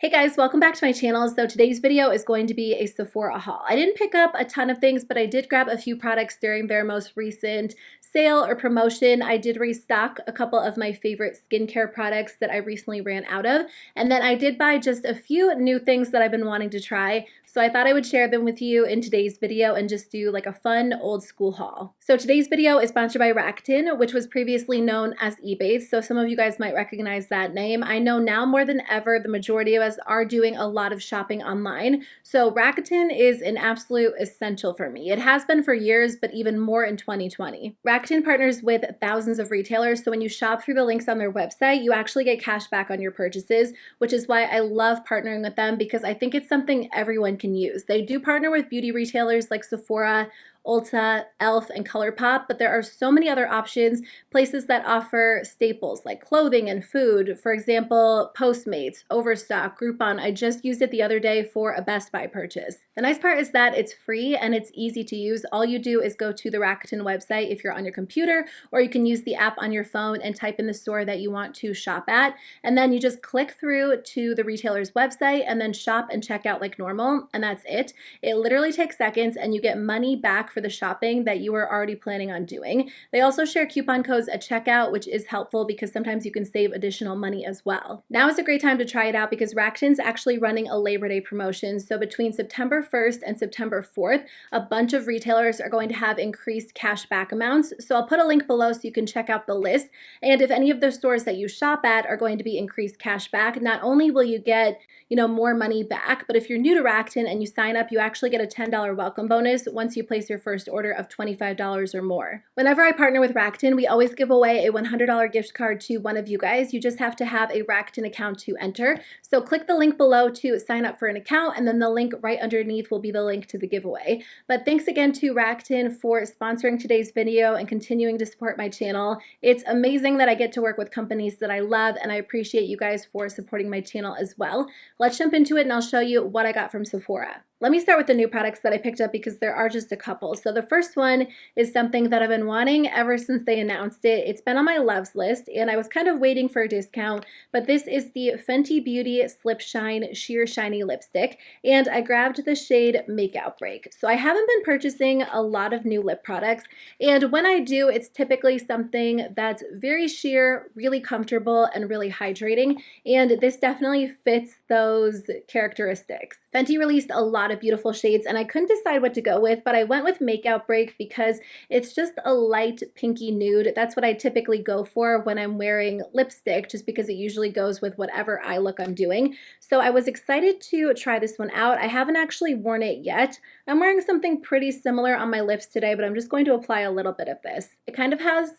Hey guys, welcome back to my channel. So today's video is going to be a Sephora haul. I didn't pick up a ton of things, but I did grab a few products during their most recent sale or promotion. I did restock a couple of my favorite skincare products that I recently ran out of. And then I did buy just a few new things that I've been wanting to try. So I thought I would share them with you in today's video and just do like a fun old school haul. So today's video is sponsored by Rakuten, which was previously known as eBay. So some of you guys might recognize that name. I know now more than ever, the majority of us are doing a lot of shopping online. So Rakuten is an absolute essential for me. It has been for years, but even more in 2020. Rakuten partners with thousands of retailers. So when you shop through the links on their website, you actually get cash back on your purchases, which is why I love partnering with them because I think it's something everyone can use. They do partner with beauty retailers like Sephora, Ulta, e.l.f, and ColourPop, but there are so many other options, places that offer staples like clothing and food. For example, Postmates, Overstock, Groupon. I just used it the other day for a Best Buy purchase. The nice part is that it's free and it's easy to use. All you do is go to the Rakuten website if you're on your computer, or you can use the app on your phone and type in the store that you want to shop at. And then you just click through to the retailer's website and then shop and check out like normal. And that's it. It literally takes seconds and you get money back for the shopping that you were already planning on doing. They also share coupon codes at checkout, which is helpful because sometimes you can save additional money as well. Now is a great time to try it out because Rakuten's actually running a Labor Day promotion. So between September 1st and September 4th, a bunch of retailers are going to have increased cash back amounts. So I'll put a link below so you can check out the list. And if any of the stores that you shop at are going to be increased cash back, not only will you get, more money back, but if you're new to Rakuten and you sign up, you actually get a $10 welcome bonus once you place your first order of $25 or more. Whenever I partner with Rakuten, we always give away a $100 gift card to one of you guys. You just have to have a Rakuten account to enter. So click the link below to sign up for an account, and then the link right underneath will be the link to the giveaway. But thanks again to Rakuten for sponsoring today's video and continuing to support my channel. It's amazing that I get to work with companies that I love, and I appreciate you guys for supporting my channel as well. Let's jump into it and I'll show you what I got from Sephora. Let me start with the new products that I picked up because there are just a couple. So the first one is something that I've been wanting ever since they announced it. It's been on my loves list and I was kind of waiting for a discount, but this is the Fenty Beauty Slip Shine Sheer Shiny Lipstick, and I grabbed the shade Makeout Break. So I haven't been purchasing a lot of new lip products, and when I do, it's typically something that's very sheer, really comfortable, and really hydrating, and this definitely fits those characteristics. Fenty released a lot of beautiful shades and I couldn't decide what to go with, but I went with Makeout Break because it's just a light pinky nude. That's what I typically go for when I'm wearing lipstick, just because it usually goes with whatever eye look I'm doing. So I was excited to try this one out. I haven't actually worn it yet. I'm wearing something pretty similar on my lips today, but I'm just going to apply a little bit of this. It kind of has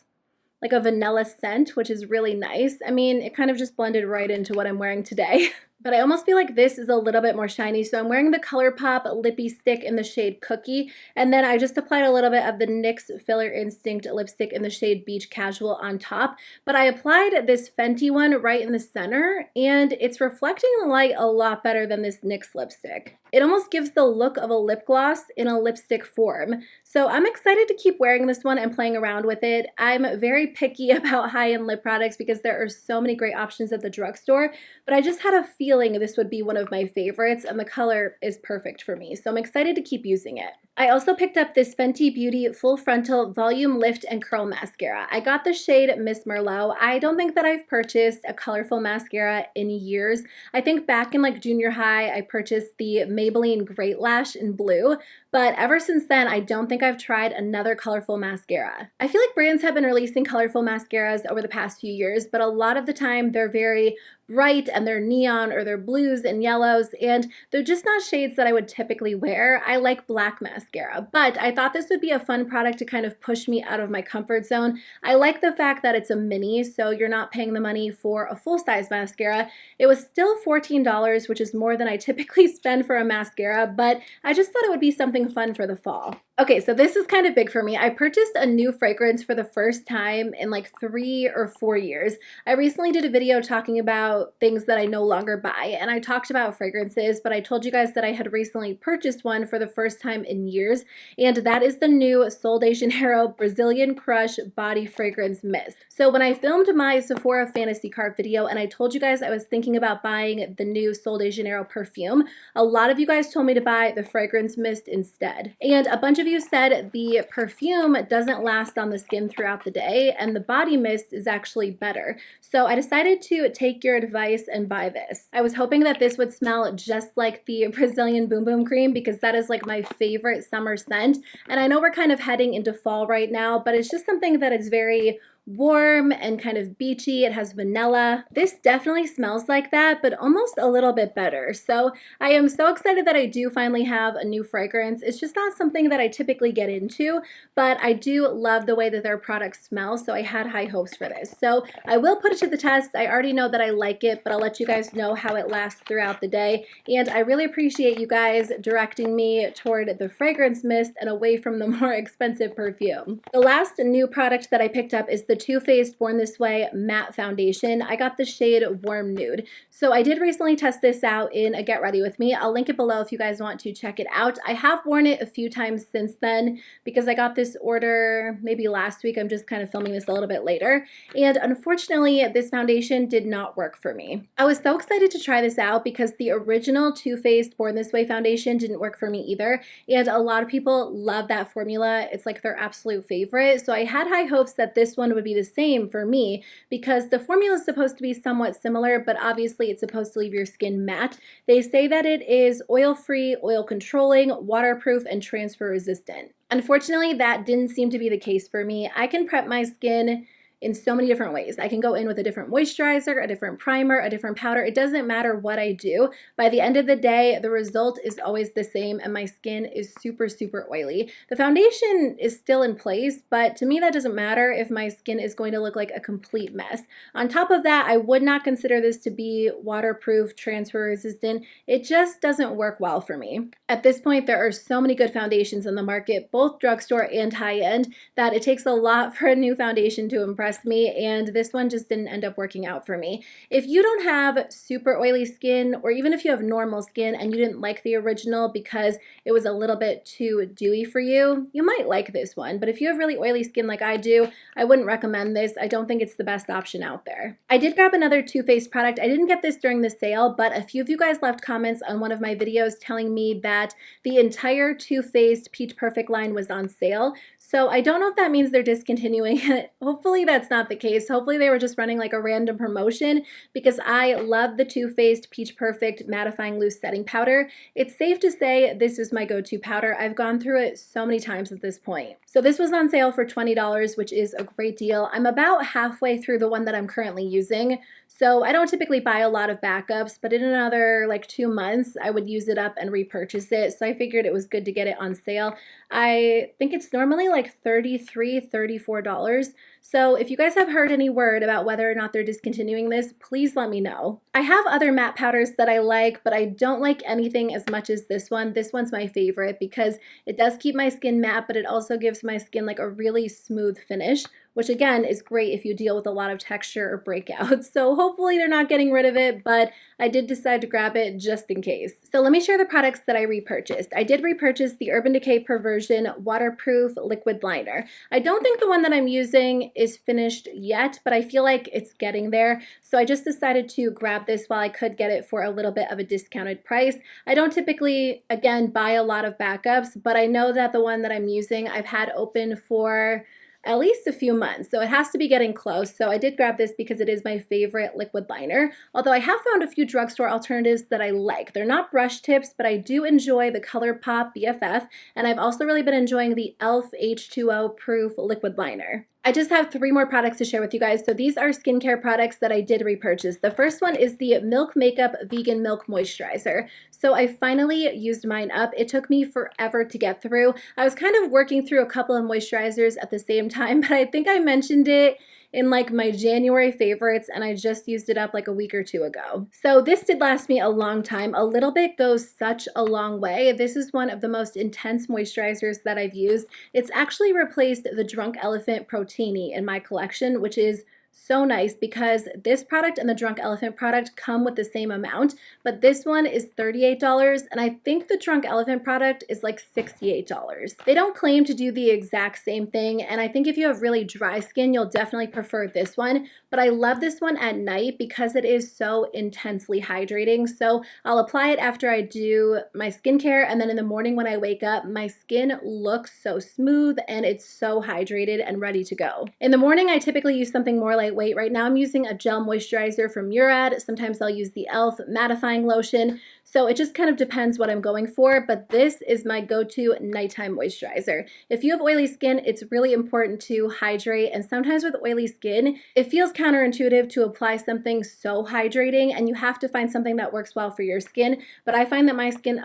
like a vanilla scent, which is really nice. I mean, it kind of just blended right into what I'm wearing today. But I almost feel like this is a little bit more shiny. So I'm wearing the ColourPop Lippy Stick in the shade Cookie. And then I just applied a little bit of the NYX Filler Instinct lipstick in the shade Beach Casual on top. But I applied this Fenty one right in the center, and it's reflecting the light a lot better than this NYX lipstick. It almost gives the look of a lip gloss in a lipstick form. So I'm excited to keep wearing this one and playing around with it. I'm very picky about high-end lip products because there are so many great options at the drugstore, but I just had a feeling this would be one of my favorites, and the color is perfect for me. So I'm excited to keep using it. I also picked up this Fenty Beauty Full Frontal Volume Lift and Curl Mascara. I got the shade Miss Merlot. I don't think that I've purchased a colorful mascara in years. I think back in like junior high, I purchased the Maybelline Great Lash in blue, but ever since then, I don't think I've tried another colorful mascara. I feel like brands have been releasing colorful mascaras over the past few years, but a lot of the time they're very bright and they're neon or they're blues and yellows, and they're just not shades that I would typically wear. I like black mascara, but I thought this would be a fun product to kind of push me out of my comfort zone. I like the fact that it's a mini, so you're not paying the money for a full-size mascara. It was still $14, which is more than I typically spend for a mascara, but I just thought it would be something fun for the fall. Okay, so this is kind of big for me. I purchased a new fragrance for the first time in like 3 or 4 years. I recently did a video talking about things that I no longer buy, and I talked about fragrances, but I told you guys that I had recently purchased one for the first time in years, and that is the new Sol de Janeiro Brazilian Crush Body Fragrance Mist. So when I filmed my Sephora fantasy card video and I told you guys I was thinking about buying the new Sol de Janeiro perfume, a lot of you guys told me to buy the fragrance mist instead. And a bunch of you said the perfume doesn't last on the skin throughout the day and the body mist is actually better. So I decided to take your advice and buy this. I was hoping that this would smell just like the Brazilian Boom Boom Cream because that is like my favorite summer scent. And I know we're kind of heading into fall right now, but it's just something that is very warm and kind of beachy. It has vanilla. This definitely smells like that, but almost a little bit better. So I am so excited that I do finally have a new fragrance. It's just not something that I typically get into, but I do love the way that their products smell, so I had high hopes for this. So I will put it to the test. I already know that I like it, but I'll let you guys know how it lasts throughout the day. And I really appreciate you guys directing me toward the fragrance mist and away from the more expensive perfume. The last new product that I picked up is the Too Faced Born This Way Matte Foundation. I got the shade Warm Nude. So I did recently test this out in a Get Ready With Me. I'll link it below if you guys want to check it out. I have worn it a few times since then because I got this order maybe last week. I'm just kind of filming this a little bit later. And unfortunately, this foundation did not work for me. I was so excited to try this out because the original Too Faced Born This Way foundation didn't work for me either. And a lot of people love that formula. It's like their absolute favorite. So I had high hopes that this one would be the same for me because the formula is supposed to be somewhat similar, but obviously it's supposed to leave your skin matte. They say that it is oil-free, oil-controlling, waterproof, and transfer-resistant. Unfortunately, that didn't seem to be the case for me. I can prep my skin in so many different ways. I can go in with a different moisturizer, a different primer, a different powder. It doesn't matter what I do. By the end of the day, the result is always the same and my skin is super, super oily. The foundation is still in place, but to me that doesn't matter if my skin is going to look like a complete mess. On top of that, I would not consider this to be waterproof, transfer resistant. It just doesn't work well for me. At this point, there are so many good foundations in the market, both drugstore and high-end, that it takes a lot for a new foundation to impress me, and this one just didn't end up working out for me. If you don't have super oily skin, or even if you have normal skin and you didn't like the original because it was a little bit too dewy for you, you might like this one. But if you have really oily skin like I do, I wouldn't recommend this. I don't think it's the best option out there. I did grab another Too Faced product. I didn't get this during the sale, but a few of you guys left comments on one of my videos telling me that the entire Too Faced Peach Perfect line was on sale. So I don't know if that means they're discontinuing it. Hopefully that's not the case. Hopefully they were just running like a random promotion because I love the Too Faced Peach Perfect Mattifying Loose Setting Powder. It's safe to say this is my go-to powder. I've gone through it so many times at this point. So this was on sale for $20, which is a great deal. I'm about halfway through the one that I'm currently using. So I don't typically buy a lot of backups, but in another like 2 months, I would use it up and repurchase it. So I figured it was good to get it on sale. I think it's normally like $33, $34. So if you guys have heard any word about whether or not they're discontinuing this, please let me know. I have other matte powders that I like, but I don't like anything as much as this one. This one's my favorite because it does keep my skin matte, but it also gives my skin like a really smooth finish, which again is great if you deal with a lot of texture or breakouts. So hopefully they're not getting rid of it, but I did decide to grab it just in case. So let me share the products that I repurchased. I did repurchase the Urban Decay Perversion Waterproof Liquid Liner. I don't think the one that I'm using is finished yet, but I feel like it's getting there. So I just decided to grab this while I could get it for a little bit of a discounted price. I don't typically, again, buy a lot of backups, but I know that the one that I'm using I've had open for at least a few months, so it has to be getting close. So I did grab this because it is my favorite liquid liner, although I have found a few drugstore alternatives that I like. They're not brush tips, but I do enjoy the ColourPop BFF, and I've also really been enjoying the e.l.f. H2O Proof Liquid Liner. I just have 3 more products to share with you guys. So these are skincare products that I did repurchase. The first one is the Milk Makeup Vegan Milk Moisturizer. So I finally used mine up. It took me forever to get through. I was kind of working through a couple of moisturizers at the same time, but I think I mentioned it in like my January favorites, and I just used it up like a week or two ago. So this did last me a long time. A little bit goes such a long way. This is one of the most intense moisturizers that I've used. It's actually replaced the Drunk Elephant Protini in my collection, which is so nice because this product and the Drunk Elephant product come with the same amount, but this one is $38 and I think the Drunk Elephant product is like $68. They don't claim to do the exact same thing, and I think if you have really dry skin, you'll definitely prefer this one, but I love this one at night because it is so intensely hydrating. So I'll apply it after I do my skincare, and then in the morning when I wake up, my skin looks so smooth and it's so hydrated and ready to go. In the morning, I typically use something more lightweight. Right now I'm using a gel moisturizer from Murad. Sometimes I'll use the e.l.f. mattifying lotion. So it just kind of depends what I'm going for, but this is my go-to nighttime moisturizer. If you have oily skin, it's really important to hydrate, and sometimes with oily skin, it feels counterintuitive to apply something so hydrating, and you have to find something that works well for your skin, but I find that my skin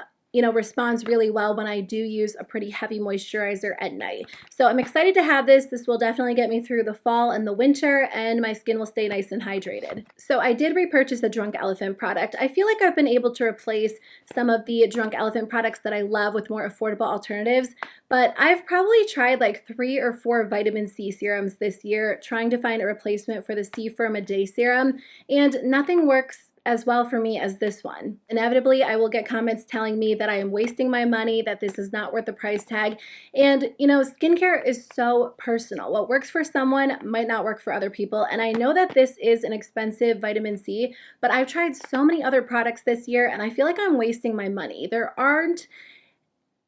responds really well when I do use a pretty heavy moisturizer at night. So I'm excited to have this. This will definitely get me through the fall and the winter, and my skin will stay nice and hydrated. So I did repurchase the Drunk Elephant product. I feel like I've been able to replace some of the Drunk Elephant products that I love with more affordable alternatives, but I've probably tried like 3 or 4 vitamin C serums this year, trying to find a replacement for the C-Firma Day Serum, and nothing works as well for me as this one. Inevitably, I will get comments telling me that I am wasting my money, that this is not worth the price tag. And skincare is so personal. What works for someone might not work for other people. And I know that this is an expensive vitamin C, but I've tried so many other products this year and I feel like I'm wasting my money. There aren't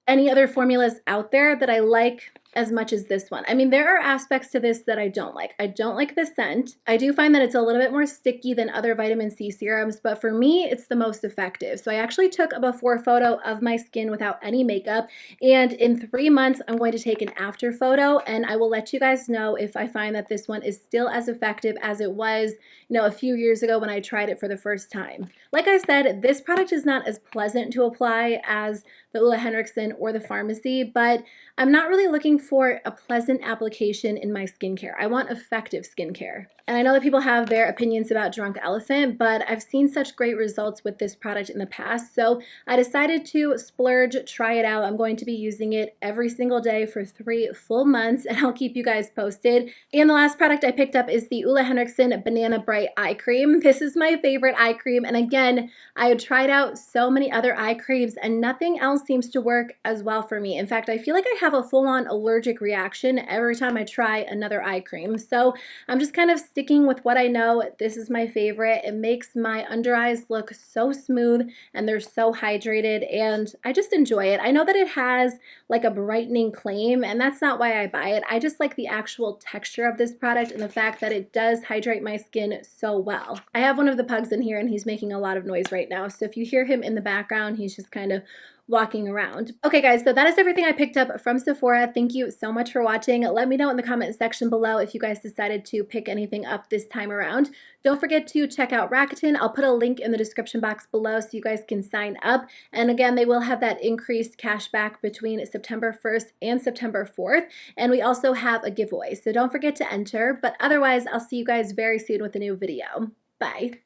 any other formulas out there that I like as much as this one. I mean, there are aspects to this that I don't like. I don't like the scent. I do find that it's a little bit more sticky than other vitamin C serums, but for me, it's the most effective. So I actually took a before photo of my skin without any makeup, and in 3 months, I'm going to take an after photo, and I will let you guys know if I find that this one is still as effective as it was, a few years ago when I tried it for the first time. Like I said, this product is not as pleasant to apply as the Ole Henriksen or the Pharmacy, but I'm not really looking for a pleasant application in my skincare. I want effective skincare. And I know that people have their opinions about Drunk Elephant, but I've seen such great results with this product in the past, so I decided to splurge, try it out. I'm going to be using it every single day for 3 full months, and I'll keep you guys posted. And the last product I picked up is the Ole Henriksen Banana Bright Eye Cream. This is my favorite eye cream, and again, I had tried out so many other eye creams, and nothing else seems to work as well for me. In fact, I feel like I have a full-on allergic reaction every time I try another eye cream. So I'm just kind of sticking with what I know. This is my favorite. It makes my under eyes look so smooth and they're so hydrated, and I just enjoy it. I know that it has like a brightening claim, and that's not why I buy it. I just like the actual texture of this product and the fact that it does hydrate my skin so well. I have one of the pugs in here and he's making a lot of noise right now, so if you hear him in the background, he's just kind of walking around. Okay guys, so that is everything I picked up from Sephora. Thank you so much for watching. Let me know in the comment section below if you guys decided to pick anything up this time around. Don't forget to check out Rakuten. I'll put a link in the description box below so you guys can sign up. And again, they will have that increased cash back between September 1st and September 4th. And we also have a giveaway, so don't forget to enter. But otherwise, I'll see you guys very soon with a new video. Bye.